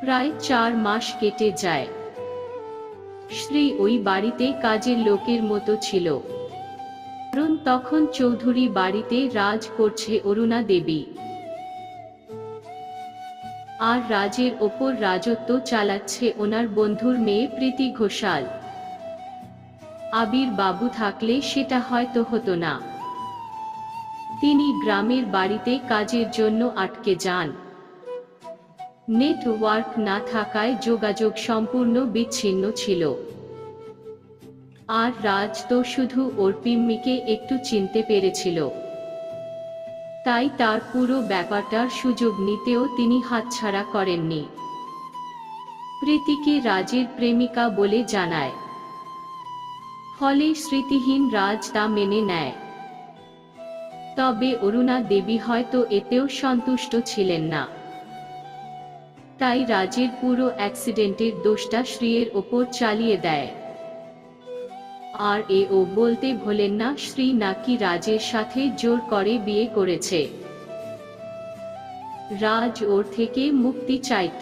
প্রায় 4 মাস কেটে যায়। শ্রী ওই বাড়িতে কাজের লোকের মতো ছিল, কারণ তখন চৌধুরী বাড়িতে রাজ করছে অরুণা দেবী, আর রাজের ওপর রাজত্ব চালাচ্ছে ওনার বন্ধুর মেয়ে প্রীতি ঘোষাল। আবির বাবু থাকলে সেটা হয়তো হতো না। তিনি গ্রামের বাড়িতে কাজের জন্য আটকে যান। নেটওয়ার্ক না থাকায় যোগাযোগ সম্পূর্ণ বিচ্ছিন্ন ছিল। আর রাজ তো শুধু ওর পিম্মিকে একটু চিনতে পেরেছিল, তাই তার পুরো ব্যাপারটার সুযোগ নিতেও তিনি হাতছাড়া করেননি। প্রীতিকে রাজের প্রেমিকা বলে জানায়, ফলে স্মৃতিহীন রাজ তা মেনে নেয়। তবে অরুণা দেবী হয়তো এতেও সন্তুষ্ট ছিলেন না, তাই রাজের পুরো অ্যাক্সিডেন্টের দোষটা শ্রীয়ের ওপর চালিয়ে দেয়। আর ও বলতে ভোলেন না শ্রী নাকি রাজের সাথে জোর করে বিয়ে করেছে। রাজ ওর থেকে মুক্তি চাইত।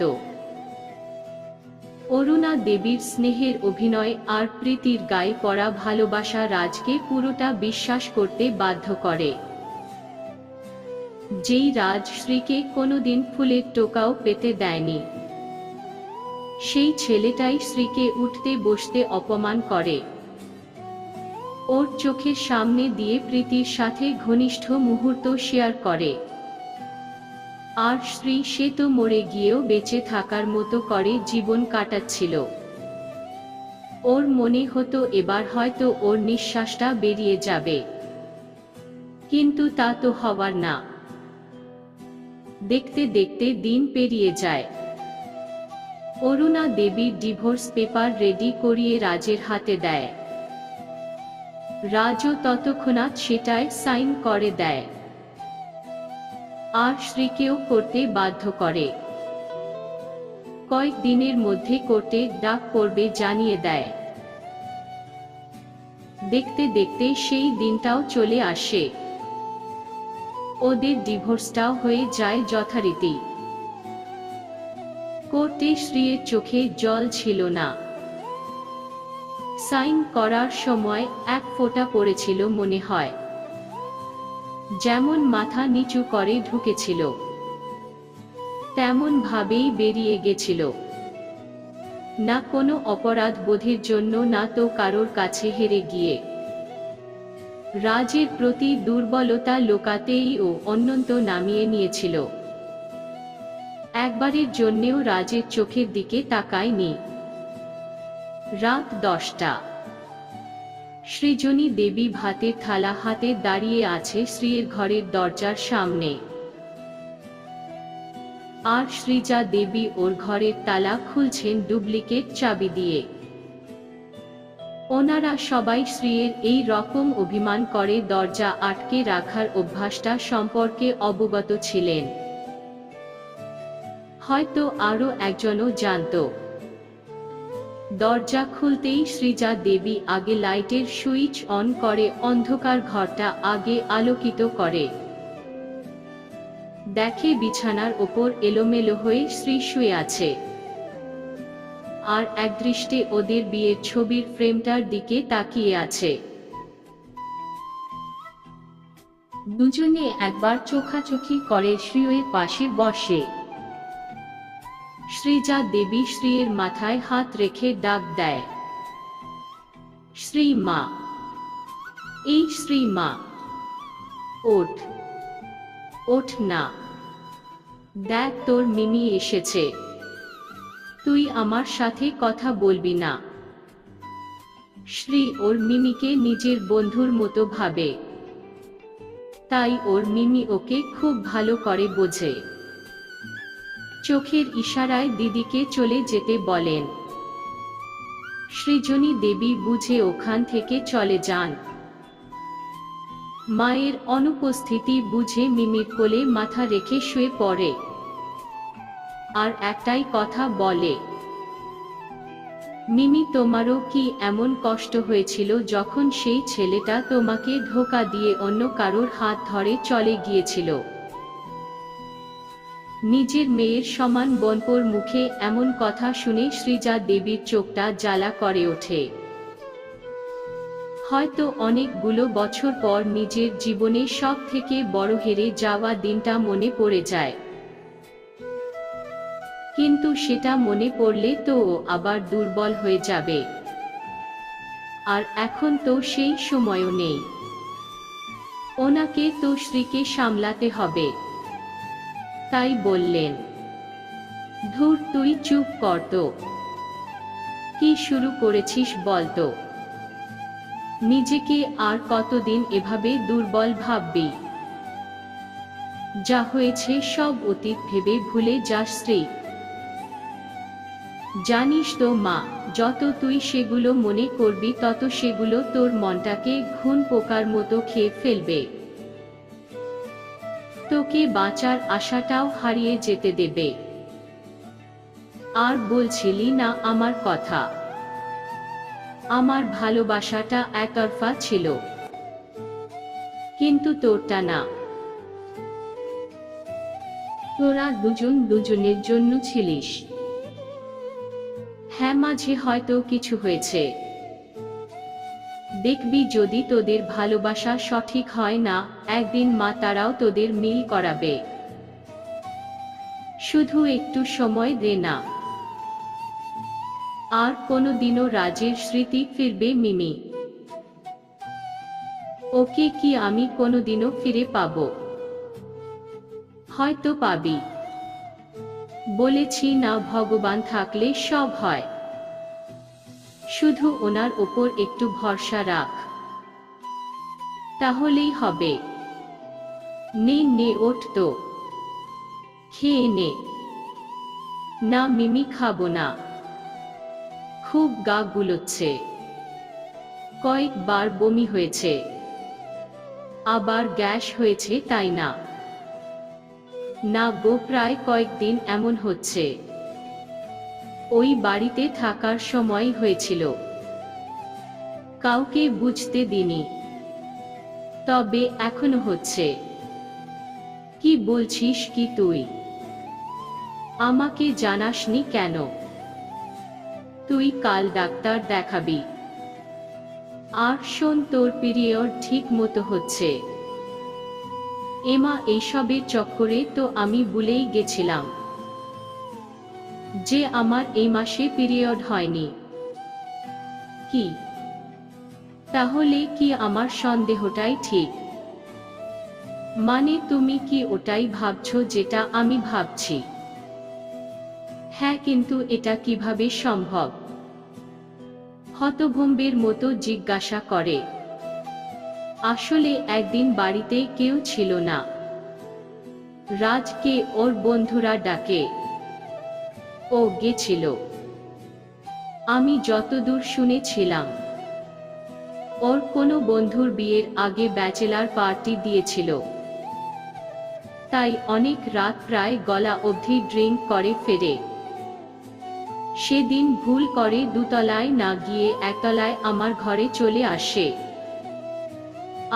অরুণা দেবীর স্নেহের অভিনয় আর প্রীতির গায়ে পড়া ভালোবাসা রাজকে পুরোটা বিশ্বাস করতে বাধ্য করে। যেই রাজ শ্রীকে কোনোদিন ফুলের টোকাও পেতে দেয়নি, সেই ছেলেটাই শ্রীকে উঠতে বসতে অপমান করে। ওর চোখের সামনে দিয়ে প্রীতির সাথে ঘনিষ্ঠ মুহূর্ত শেয়ার করে। আর শ্রী সে তো মরে গিয়েও বেঁচে থাকার মতো করে জীবন কাটাচ্ছিল। ওর মনে হতো এবার হয়তো ওর নিঃশ্বাসটা বেরিয়ে যাবে, কিন্তু তা তো হবার না। দেখতে দেখতে দিন পেরিয়ে যায়। অরুণা দেবীর ডিভোর্স পেপার রেডি করিয়ে রাজের হাতে দেয়। রাজও ততক্ষণাৎ সেটায় সাইন করে দেয়, আর শ্রীকেও করতে বাধ্য করে। কয়েক দিনের মধ্যে কোর্টে ডাক পড়বে জানিয়ে দেয়। দেখতে দেখতে সেই দিনটাও চলে আসে। ওদের ডিভোর্সটাও হয়ে যায় যথারীতি। কোর্টে শ্রীয়ের চোখে জল ছিল না। সাইন করার সময় এক ফোঁটা পড়েছিল মনে হয়, যেমন মাথা নিচু করে ঢুকেছিল, তেমন ভাবেই বেরিয়ে গেছিল। না কোনো অপরাধ বোধের জন্য, না তো কারোর কাছে হেরে গিয়ে। রাজের প্রতি দুর্বলতা লোকাতেই ও অনন্ত নামিয়ে নিয়েছিল। একবারের জন্যেও রাজের চোখের দিকে তাকায়নি। রাত 10টা। সৃজনী দেবী ভাতের থালা হাতে দাঁড়িয়ে আছে শ্রীয়ের ঘরের দরজার সামনে। আর সৃজা দেবী ওর ঘরের তালা খুলছেন ডুপ্লিকেট চাবি দিয়ে। ওনারা সবাই শ্রীয়ের এই রকম অভিমান করে দরজা আটকে রাখার অভ্যাসটা সম্পর্কে অবগত ছিলেন। হয়তো আরও একজনও জানত। দরজা খুলতেই সৃজা দেবী আগে লাইটের সুইচ অন করে অন্ধকার ঘরটা আগে আলোকিত করে। দেখে বিছানার ওপর এলোমেলো হয়ে শ্রী শুয়ে আছে, আর একদৃষ্টে ওদের বিয়ের ছবির ফ্রেমটার দিকে তাকিয়ে আছে। দুজনে একবার চোখাচোখি করে শ্রীয়ের পাশে বসে। সৃজা দেবী শ্রীয়ের মাথায় হাত রেখে ডাক দেয়, শ্রী মা, এই শ্রী মা, ওঠ, ওঠ না, দেখ তোর মিমি এসেছে, তুই আমার সাথে কথা বলবি না। শ্রী ওর মিমিকে নিজের বন্ধুর মতো ভাবে, তাই ওর মিমি ওকে খুব ভালো করে বোঝে। চোখের ইশারায় দিদিকে চলে যেতে বলেন। সৃজনী দেবী বুঝে ওখান থেকে চলে যান। মায়ের অনুপস্থিতি বুঝে মিমির কোলে মাথা রেখে শুয়ে পড়ে, আর একটাই কথা বলে, মিমি তোমারও কি এমন কষ্ট হয়েছিল যখন সেই ছেলেটা তোমাকে ধোঁকা দিয়ে অন্য কারোর হাত ধরে চলে গিয়েছিল? নিজের মেয়ের সমান বোনপোর মুখে এমন কথা শুনে শ্রীজা দেবীর চোখটা জ্বালা করে ওঠে। হয়তো অনেকগুলো বছর পর নিজের জীবনে সব থেকে বড় হেরে যাওয়া দিনটা মনে পড়ে যায়। কিন্তু সেটা মনে পড়লে তো ও আবার দুর্বল হয়ে যাবে। আর এখন তো সেই সময়ও নেই। ওনাকে তো শ্রীকে সামলাতে হবে। তাই বললেন, ধুর, তুই চুপ কর তো। কি শুরু করেছিস বলতো? নিজেকে আর কতদিন এভাবে দুর্বল ভাববি? যা হয়েছে সব অতীত ভেবে ভুলে যাস শ্রী। জানিস তো মা, যত তুই সেগুলো মনে করবি তত সেগুলো তোর মনটাকে ঘুণ পোকার মতো খেয়ে ফেলবে। তোকে বাঁচার আশাটাও হারিয়ে যেতে দেবে। আর বলছিলি না আমার কথা? আমার ভালোবাসাটা একতরফা ছিল, কিন্তু তোরটা না। তোরা দুজন দুজনের জন্য ছিলিস। হ্যাঁ, মাঝে হয়তো কিছু হয়েছে। দেখবি যদি তোদের ভালোবাসা সঠিক হয় না, একদিন মা তারাও তোদের মিল করাবে। শুধু একটু সময় দে না। আর কোনোদিনও রাজের স্মৃতি ফিরবে মিমি? ওকে কি আমি কোনোদিনও ফিরে পাবো? হয়তো পাবি। বলেছি না, ভগবান থাকলে সব হয়। শুধু ওনার ওপর একটু ভরসা রাখ, তাহলেই হবে। নে নে, ওঠ তো, খেয়ে নে। না মিমি, খাবো না। খুব গা গুলোচ্ছে। কয়েকবার বমি হয়েছে। আবার গ্যাস হয়েছে, তাই না? না গো, প্রায় কয়েকদিন এমন হচ্ছে। ওই বাড়িতে থাকার সময় হয়েছিল। কাউকে বুঝতে দিনি, তবে এখনো হচ্ছে। কি বলছিস কি তুই? আমাকে জানাসনি কেন? তুই কাল ডাক্তার দেখাবি। আর শোন, তোর পিরিয়ড ঠিক মতো হচ্ছে। এমা, এইসবের চক্করে তো আমি ভুলেই গেছিলাম যে আমার এই মাসে পিরিয়ড হয়নি। কি? তাহলে কি আমার সন্দেহটাই ঠিক? মানে তুমি কি ওটাই ভাবছো যেটা আমি ভাবছি? হ্যাঁ, কিন্তু এটা কিভাবে সম্ভব? হতভম্বের মতো জিজ্ঞাসা করে। আসলে একদিন বাড়িতে কেউ ছিল না। রাজকে ওর বন্ধুরা ডাকে। ও গেছিল। আমি যতদূর শুনেছিলাম, ওর কোনো বন্ধুর বিয়ের আগে ব্যাচেলার পার্টি দিয়েছিল। তাই অনেক রাত, প্রায় গলা অবধি ড্রিঙ্ক করে ফেরে। সেদিন ভুল করে দুতলায় না গিয়ে একতলায় আমার ঘরে চলে আসে।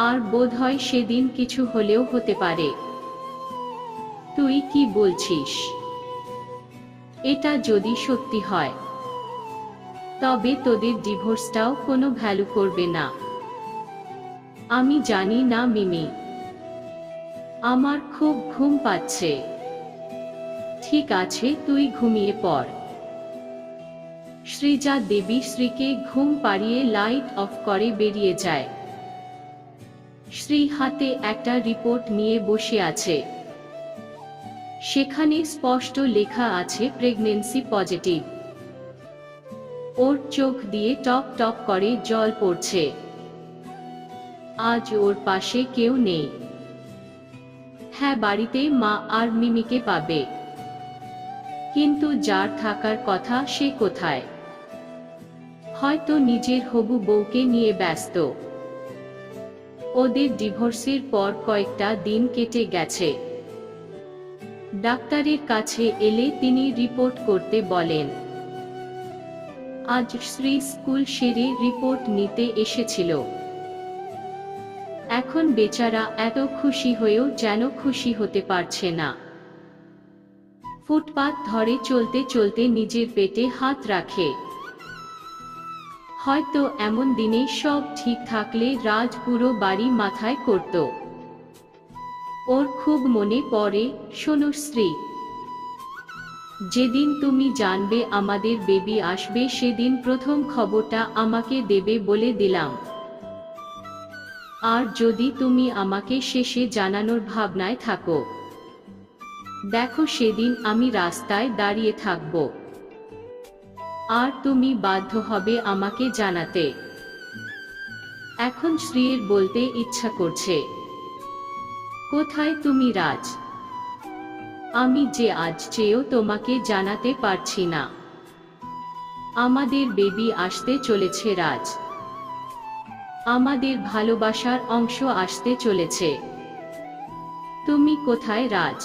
আর বোধহয় সেদিন কিছু হলেও হতে পারে। তুই কি বলছিস? এটা যদি সত্যি হয়, তবে তোদের ডিভোর্সটাও কোনো ভ্যালু করবে না। আমি জানি না মিমি, আমার খুব ঘুম পাচ্ছে। ঠিক আছে, তুই ঘুমিয়ে পড়। শ্রীজা দেবী শ্রীকে ঘুম পাড়িয়ে লাইট অফ করে বেরিয়ে যায়। শ্রী হাতে একটা রিপোর্ট নিয়ে বসে আছে। সেখানে স্পষ্ট লেখা আছে প্রেগন্যান্সি পজিটিভ। ওর চোখ দিয়ে টপ টপ করে জল পড়ছে। আজ ওর পাশে কেউ নেই। হ্যাঁ, বাড়িতে মা আর মিমিকে পাবে, কিন্তু যার থাকার কথা সে কোথায়? হয়তো নিজের হবু বউকে নিয়ে ব্যস্ত। ওদের ডিভোর্সের পর কয়েকটা দিন কেটে গেছে। ডাক্তারের কাছে এলে তিনি রিপোর্ট করতে বলেন। আজ শ্রী স্কুল সেরে রিপোর্ট নিতে এসেছিল। এখন বেচারা এত খুশি হয়েও যেন খুশি হতে পারছে না। ফুটপাত ধরে চলতে চলতে নিজের পেটে হাত রাখে। হয়তো এমন দিনে সব ঠিক থাকলে রাজ পুরো বাড়ি মাথায় করত। ওর খুব মনে পড়ে, শোনো শ্রী, যেদিন তুমি জানবে আমাদের বেবি আসবে সেদিন প্রথম খবরটা আমাকে দেবে বলে দিলাম। আর যদি তুমি আমাকে শেষে জানানোর ভাবনায় থাকো, দেখো সেদিন আমি রাস্তায় দাঁড়িয়ে থাকব, আর তুমি বাধ্য হবে আমাকে জানাতে। এখন শ্রীর বলতে ইচ্ছা করছে, কোথায় তুমি রাজ? আমি যে আজ চেয়েও তোমাকে জানাতে পারছি না। আমাদের বেবি আসতে চলেছে রাজ, আমাদের ভালোবাসার অংশ আসতে চলেছে। তুমি কোথায় রাজ?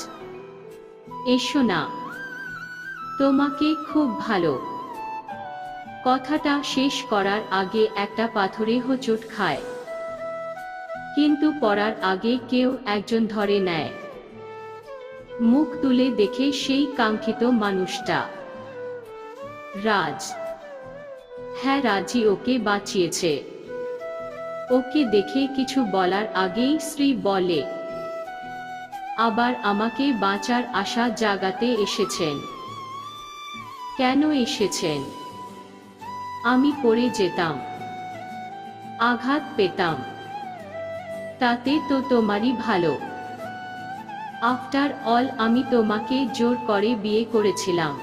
এসো না, তোমাকে খুব ভালো। কথাটা শেষ করার আগে একটা পাথরে হোঁচট খায়, কিন্তু পড়ার আগে কেউ একজন ধরে নেয়। মুখ তুলে দেখে সেই কাঙ্ক্ষিত মানুষটা রাজ। হ্যাঁ, রাজি ওকে বাঁচিয়েছে। ওকে দেখে কিছু বলার আগেই শ্রী বলে, আবার আমাকে বাঁচার আশা জাগাতে এসেছেন? কেন এসেছেন? আমি পড়ে যেতাম, আঘাত পেতাম, তাতে তো তোমারই ভালো। আফটার অল আমি তোমাকে জোর করে বিয়ে করেছিলাম।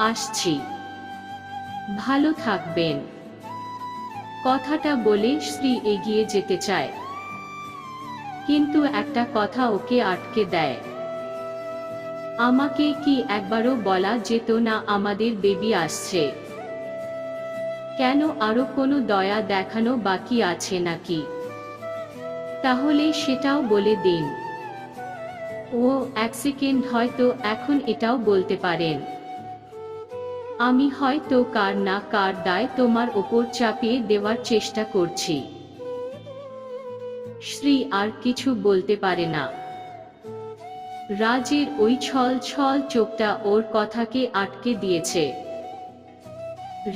আসছি, ভালো থাকবেন। কথাটা বলে শ্রী এগিয়ে যেতে চায়, কিন্তু একটা কথা ওকে আটকে দেয়। আমাকে কি একবারও বলা যেত না আমাদের বেবি আসছে? কেন আরো কোনো দয়া দেখানো বাকি আছে নাকি? তাহলে সেটাও বলে দিন। ও এক সেকেন্ড, হয়তো এখন এটাও বলতে পারেন, আমি হয়তো কার না কার দায় তোমার ওপর চাপিয়ে দেওয়ার চেষ্টা করছি। শ্রী আর কিছু বলতে পারে না। রাজের ওই ছল ছল চোখটা ওর কথাকে আটকে দিয়েছে।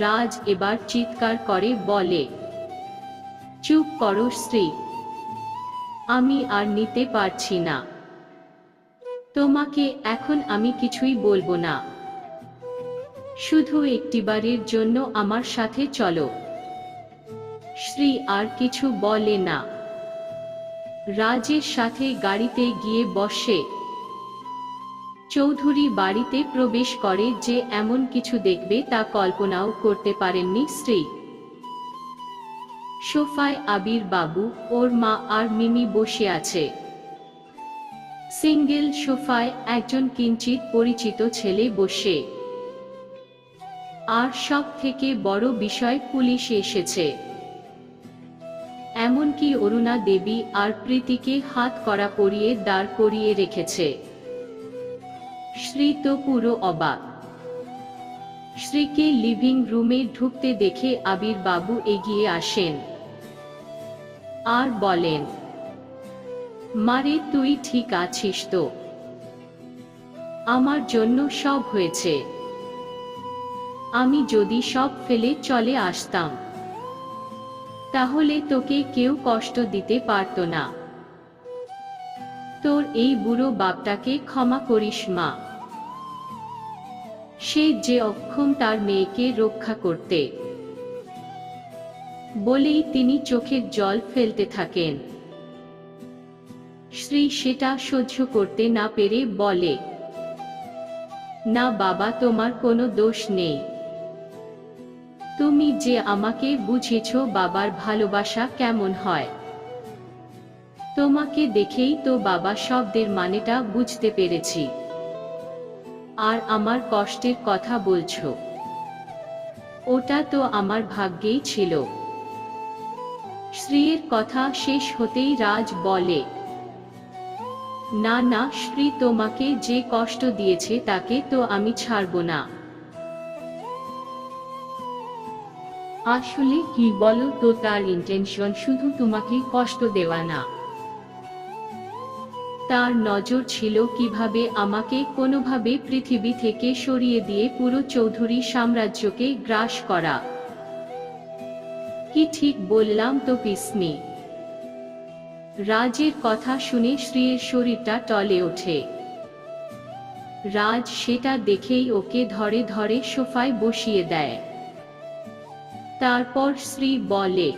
রাজ এবার চিৎকার করে বলে, চুপ করো শ্রী, আমি আর নিতে পারছি না। তোমাকে এখন আমি কিছুই বলবো না, শুধু একটিবারের জন্য আমার সাথে চলো। শ্রী আর কিছু বলে না, রাজের সাথে গাড়িতে গিয়ে বসে। চৌধুরী বাড়িতে প্রবেশ করে যে এমন কিছু দেখবে তা কল্পনাও করতে পারেননি শ্রী। সোফায় আবির বাবু, ওর মা আর মিমি বসে আছে। সিঙ্গেল সোফায় একজন কিঞ্চিত পরিচিত ছেলে বসে। আর সব থেকে বড় বিষয়, পুলিশ এসেছে। এমনকি অরুণা দেবী আর প্রীতিকে হাত কড়া পরিয়ে দাঁড় করিয়ে রেখেছে। শ্রী তো পুরো অবাক। শ্রীকে লিভিং রুমে ঢুকতে দেখে আবির বাবু এগিয়ে আসেন আর বলেন, মারে তুই ঠিক আছিস তো? আমার জন্য সব হয়েছে। আমি যদি সব ফেলে চলে আসতাম, তাহলে তোকে কেউ কষ্ট দিতে পারত না। তোর এই বুড়ো বাপটাকে ক্ষমা করিস মা। সে যে অক্ষম তার মেয়েকে রক্ষা করতে। বলেই তিনি চোখের জল ফেলতে থাকেন। শ্রী সেটা সহ্য করতে না পেরে বলে, না বাবা, তোমার কোনো দোষ নেই। তুমি যে আমাকে বুঝেছ বাবার ভালোবাসা কেমন হয়। তোমাকে দেখেই তো বাবা শব্দের মানেটা বুঝতে পেরেছি। আর আমার কষ্টের কথা বলছো, ওটা তো আমার ভাগ্যেই ছিল। শ্রীর কথা শেষ হতেই রাজ বলে, না না শ্রী, তোমাকে যে কষ্ট দিয়েছে তাকে তো আমি ছাড়ব না। আসলে কি বলো তো, তার ইন্টেনশন শুধু তোমাকে কষ্ট দেওয়া না। তার নজর ছিল কিভাবে আমাকে কোনোভাবে পৃথিবী থেকে সরিয়ে দিয়ে পুরো চৌধুরী সাম্রাজ্যকে গ্রাস করা। কি ঠিক বললাম তো পিসমি? রাজের কথা শুনে শ্রীর শরীরটা টলে ওঠে। রাজ সেটা দেখেই ওকে ধরে ধরে সোফায় বসিয়ে দেয়। তারপর শ্রী বলে,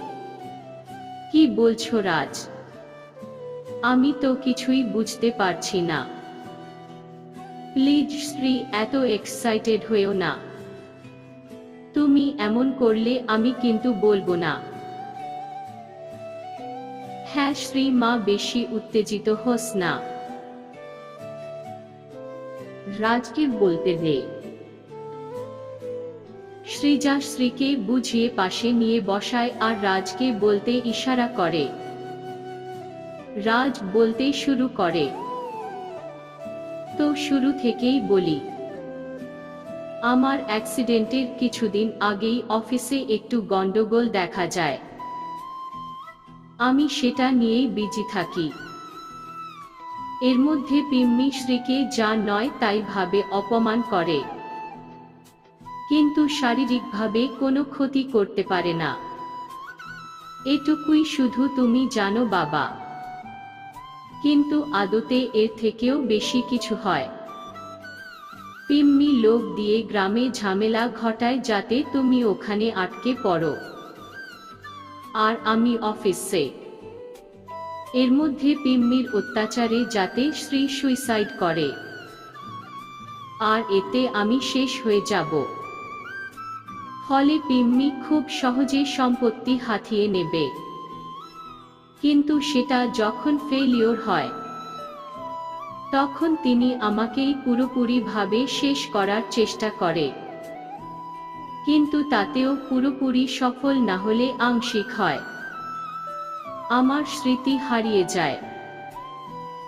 কি বলছো রাজ? আমি তো কিছুই বুঝতে পারছি না। প্লিজ শ্রী, এত এক্সাইটেড হয়েও না। তুমি এমন করলে আমি কিন্তু বলবো না। হ্যাঁ শ্রী মা, বেশি উত্তেজিত হোস না। রাজকে বলতে দে। শ্রীজা শ্রীকে বুঝিয়ে পাশে নিয়ে বসায় আর রাজকে বলতে ইশারা করে। রাজ বলতে শুরু করে, তো শুরু থেকেই বলি। আমার অ্যাক্সিডেন্টের কিছুদিন আগেই অফিসে একটু গন্ডগোল দেখা যায়। আমি সেটা নিয়েই বিজি থাকি। এর মধ্যে পিম্মি শ্রীকে যা নয় তাই ভাবে অপমান করে, কিন্তু শারীরিকভাবে কোনো ক্ষতি করতে পারে না। এটুকুই শুধু তুমি জানো বাবা, কিন্তু আদতে এর থেকেও বেশি কিছু হয়। পিম্মি লোক দিয়ে গ্রামে ঝামেলা ঘটায় যাতে তুমি ওখানে আটকে পড়ো, আর আমি অফিসে। এর মধ্যে পিম্মির অত্যাচারে যাতে শ্রী সুইসাইড করে, আর এতে আমি শেষ হয়ে যাব। ফলে পিম্মি খুব সহজে সম্পত্তি হাতিয়ে নেবে, কিন্তু সেটা যখন ফেলিওর হয় তখন তিনি আমাকেই পুরোপুরিভাবে শেষ করার চেষ্টা করে, কিন্তু তাতেও পুরোপুরি সফল না হলে আংশিক হয়। আমার স্মৃতি হারিয়ে যায়।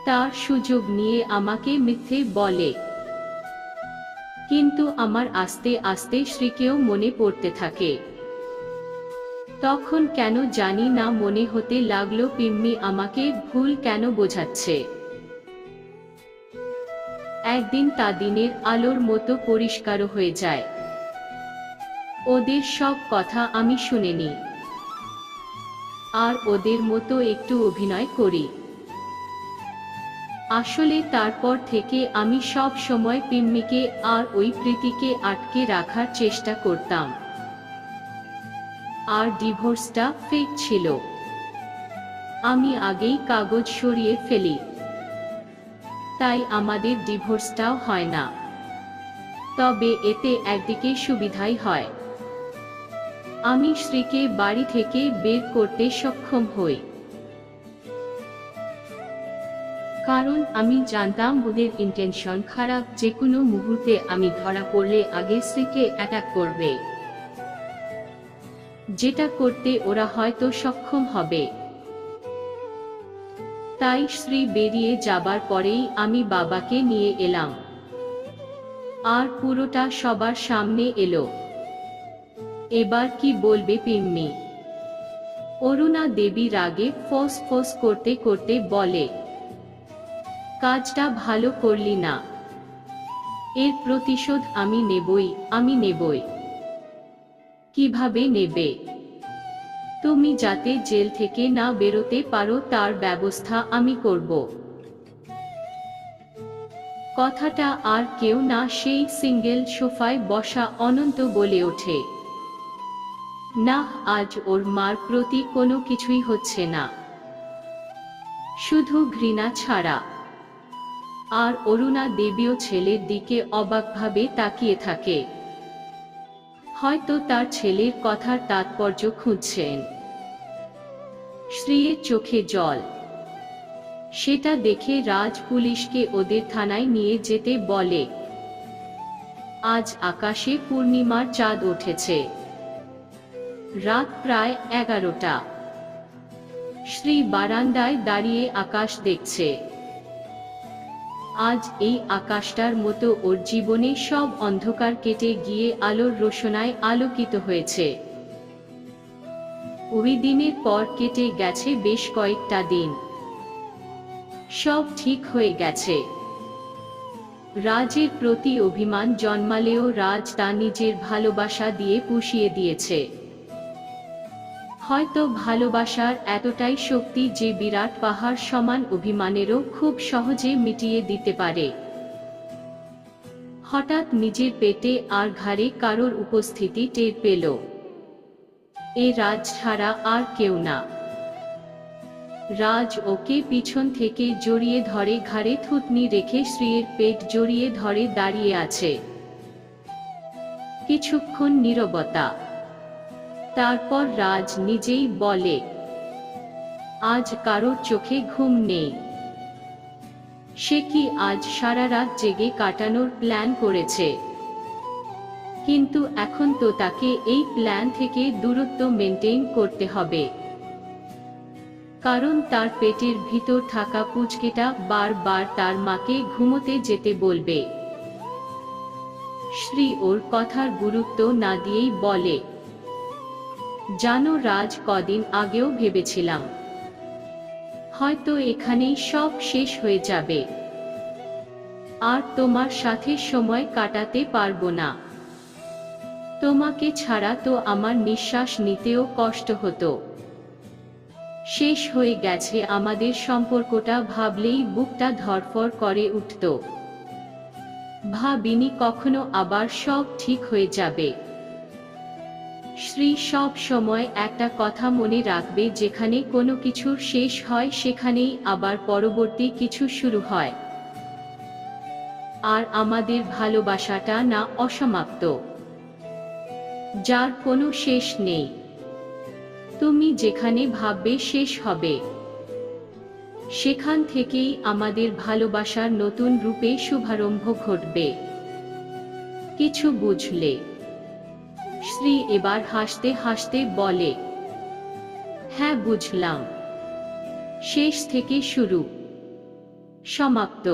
তার সুযোগ নিয়ে আমাকে মিথ্যে বলে, কিন্তু আমার আস্তে আস্তে শ্রীকেও মনে পড়তে থাকে। তখন কেন জানি না মনে হতে লাগলো পিম্মি আমাকে ভুল কেন বোঝাচ্ছে। একদিন তা দিনের আলোর মতো পরিষ্কার হয়ে যায়। ওদের সব কথা আমি শুনিনি, আর ওদের মতো একটু অভিনয় করি। আসলে তারপর থেকে আমি সব সময় পিম্মিকে আর ওই প্রীতিকে আটকে রাখার চেষ্টা করতাম। আর ডিভোর্সটা ফেক ছিল। আমি আগেই কাগজ সরিয়ে ফেলি, তাই আমাদের ডিভোর্সটাও হয় না। তবে এতে একদিকে সুবিধাই হয়, আমি শ্রীকে বাড়ি থেকে বের করতে সক্ষম হই। কারণ আমি জানতাম ওদের ইন্টেনশন খারাপ। যে কোনো মুহূর্তে আমি ধরা পড়লে আগে শ্রীকে অ্যাটাক করবে, যেটা করতে ওরা হয়তো সক্ষম হবে। তাই শ্রী বেরিয়ে যাবার পরেই আমি বাবাকে নিয়ে এলাম, আর পুরোটা সবার সামনে এলো। এবার কি বলবে পিম্মি? অরুণা দেবী রাগে ফোঁস ফোঁস করতে করতে বলে, কাজটা ভালো করলি না। এর প্রতিশোধ আমি নেবই, আমি নেবই। কিভাবে নেবে? তুমি যাতে জেল থেকে না বেরোতে পারো তার ব্যবস্থা আমি করব। কথাটা আর কেউ না, সেই সিঙ্গেল সোফায় বসা অনন্ত বলে ওঠে। না, আজ ওর মার প্রতি কোনো কিছুই হচ্ছে না, শুধু ঘৃণা ছাড়া। আর অরুণা দেবীও ছেলের দিকে অবাকভাবে তাকিয়ে থাকে। হয়তো তার ছেলের কথার তাৎপর্য খুঁজছেন। শ্রীয়ের চোখে জল। সেটা দেখে রাজ পুলিশকে ওদের থানায় নিয়ে যেতে বলে। আজ আকাশে পূর্ণিমার চাঁদ উঠেছে। রাত প্রায় 11টা। শ্রী বারান্দায় দাঁড়িয়ে আকাশ দেখছে। আজ এই আকাশটার মতো ওর জীবনে সব অন্ধকার কেটে গিয়ে আলোর রোশনায় আলোকিত হয়েছে। ওই দিনের পর কেটে গেছে বেশ কয়েকটা দিন। সব ঠিক হয়ে গেছে। রাজের প্রতি অভিমান জন্মালেও রাজ তা নিজের ভালোবাসা দিয়ে পুষিয়ে দিয়েছে। হয়তো ভালোবাসার এতটাই শক্তি যে বিরাট পাহাড় সমান অভিমানেরও খুব সহজে মিটিয়ে দিতে পারে। হঠাৎ নিজের পেটে আর ঘাড়ে কারোর উপস্থিতি টের পেল। এ রাজ ছাড়া আর কেউ না। রাজ ওকে পিছন থেকে জড়িয়ে ধরে, ঘাড়ে থুতনি রেখে শ্রীর পেট জড়িয়ে ধরে দাঁড়িয়ে আছে। কিছুক্ষণ নীরবতা। তারপর রাজ নিজেই বলে, আজ কারোর চোখে ঘুম নেই। সে কি আজ সারা রাত জেগে কাটানোর প্ল্যান করেছে? কিন্তু এখন তো তাকে এই প্ল্যান থেকে দূরত্ব মেনটেন করতে হবে, কারণ তার পেটের ভিতর থাকা পুচকেটা বারবার তার মাকে ঘুমোতে যেতে বলবে। শ্রী ওর কথার গুরুত্ব না দিয়েই বলে, জানো রাজ, কদিন আগেও ভেবেছিলাম হয়তো এখানেই সব শেষ হয়ে যাবে, আর তোমার সাথে সময় কাটাতে পারবো না। তোমাকে ছাড়া তো আমার নিঃশ্বাস নিতেও কষ্ট হতো। শেষ হয়ে গেছে আমাদের সম্পর্কটা ভাবলেই বুকটা ধড়ফড় করে উঠত। ভাবিনি কখনো আবার সব ঠিক হয়ে যাবে। শ্রী সব সময় একটা কথা মনে রাখবে, যেখানে কোনো কিছুর শেষ হয় সেখানেই আবার পরবর্তী কিছু শুরু হয়। আর আমাদের ভালোবাসাটা না অসমাপ্ত, যার কোনো শেষ নেই। তুমি যেখানে ভাববে শেষ হবে, সেখান থেকেই আমাদের ভালোবাসার নতুন রূপে শুভারম্ভ ঘটবে। কিছু বুঝলে? শ্রী এবার হাসতে হাসতে বলে, হ্যাঁ বুঝলাম। শেষ থেকে শুরু, সমাপ্ত।